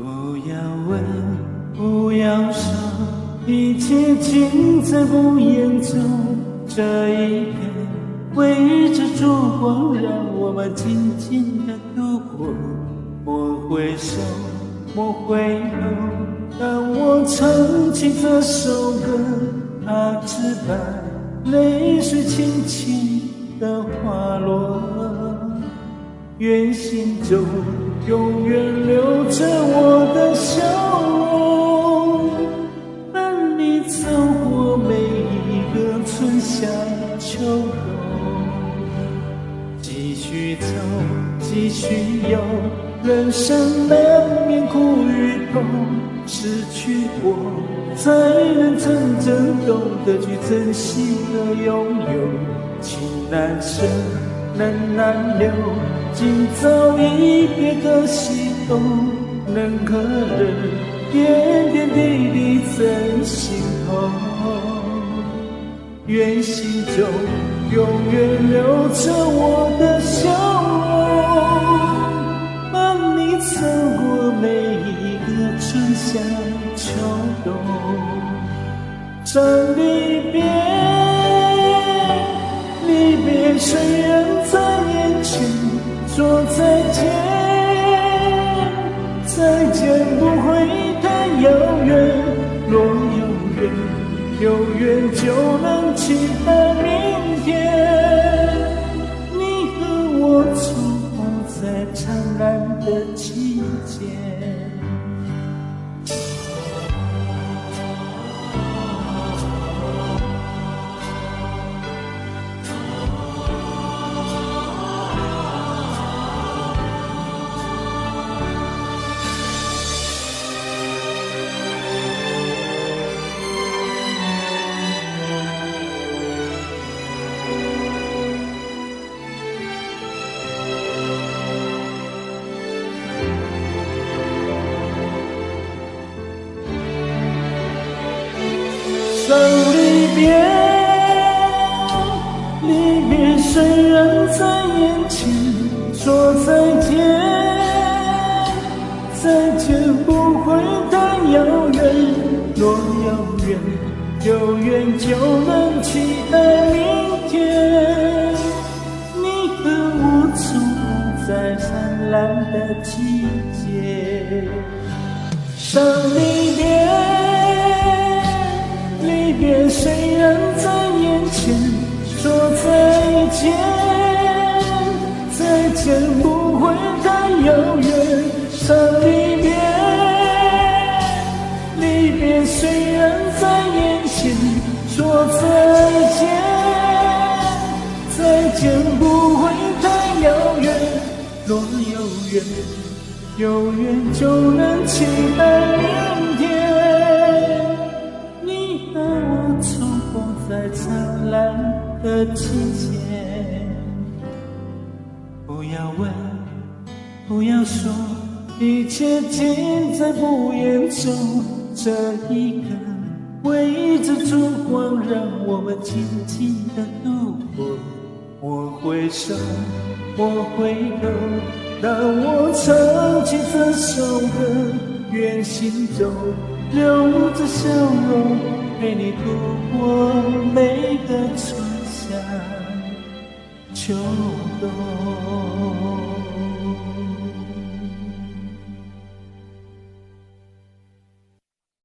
不要问，不要说，一切尽在不言中。这一刻，围着烛光，让我们静静地度过。莫回首，莫回头，当我唱起这首歌，它只把泪水轻轻地滑落。愿心中永远留着我的笑容，伴你走过每一个春夏秋冬。继续走，继续游，人生难免苦与痛，失去过才能真正懂得去珍惜和拥有。情难舍，人难留，今早已别个西东，能可人点点滴滴真心痛。愿心中永远留着我的笑容，伴你走过每一个春夏秋冬。这离别，离别虽然在眼前，说再见，再见不会太遥远。若有缘，有缘就能期待明天。你和我重逢在灿烂的季节。离别，离别虽然在眼前，说再见，再见不会太遥远。若有缘，有缘就能期待明天。你和我重逢在灿烂的季节。伤离别，离别虽然在眼前，说再见，再见不会太遥远。伤离别，离别虽然在眼前，说再见，再见不会太遥远。若有缘，有缘就能期待明天。你和我重逢在灿烂的季节。不要问，不要说，一切尽在不言中。这一刻，围着烛光，让我们静静地度过。莫回首，莫回头，当我唱起这首歌，愿心中留着笑容，陪你度过每个春夏秋冬。